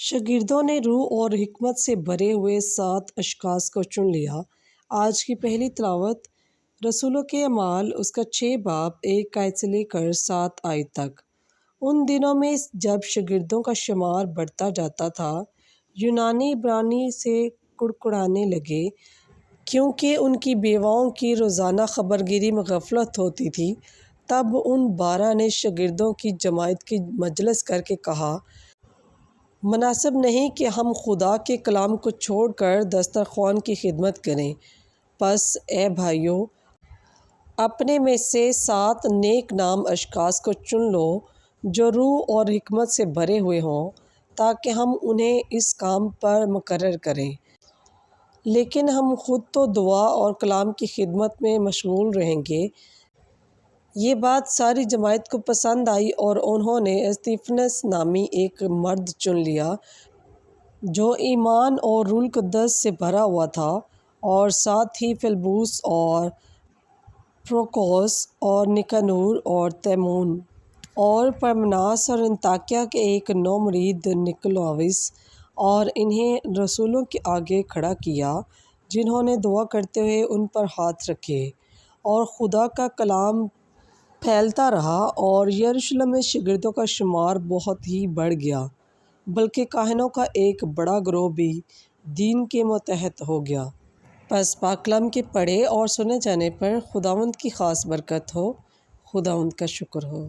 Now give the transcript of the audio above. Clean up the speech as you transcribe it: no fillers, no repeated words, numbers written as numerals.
شاگردوں نے روح اور حکمت سے بھرے ہوئے 7 اشخاص کو چن لیا۔ آج کی پہلی تلاوت رسولوں کے اعمال اس کا 6 باب 1 آیت سے لے کر 7 آیت تک۔ ان دنوں میں جب شاگردوں کا شمار بڑھتا جاتا تھا، یونانی عبرانی سے کڑکڑانے لگے کیونکہ ان کی بیواؤں کی روزانہ خبرگیری میں غفلت ہوتی تھی۔ تب ان 12 نے شاگردوں کی جماعت کی مجلس کر کے کہا، مناسب نہیں کہ ہم خدا کے کلام کو چھوڑ کر دسترخوان کی خدمت کریں۔ پس اے بھائیو، اپنے میں سے 7 نیک نام اشخاص کو چن لو جو روح اور حکمت سے بھرے ہوئے ہوں، تاکہ ہم انہیں اس کام پر مقرر کریں۔ لیکن ہم خود تو دعا اور کلام کی خدمت میں مشغول رہیں گے۔ یہ بات ساری جماعت کو پسند آئی اور انہوں نے استفانس نامی ایک مرد چن لیا جو ایمان اور روح القدس سے بھرا ہوا تھا، اور ساتھ ہی فلبس اور پروکورس اور نکانور اور تیمون اور پرمناس اور انطاکیہ کے ایک نو مرید نکولاوس، اور انہیں رسولوں کے آگے کھڑا کیا، جنہوں نے دعا کرتے ہوئے ان پر ہاتھ رکھے، اور خدا کا کلام پھیلتا رہا، اور یروشلم میں شاگردوں کا شمار بہت ہی بڑھ گیا، بلکہ کاہنوں کا ایک بڑا گروہ بھی دین کے متحد ہو گیا۔ پس پاک کلام کے پڑھے اور سنے جانے پر خداوند کی خاص برکت ہو۔ خداوند کا شکر ہو۔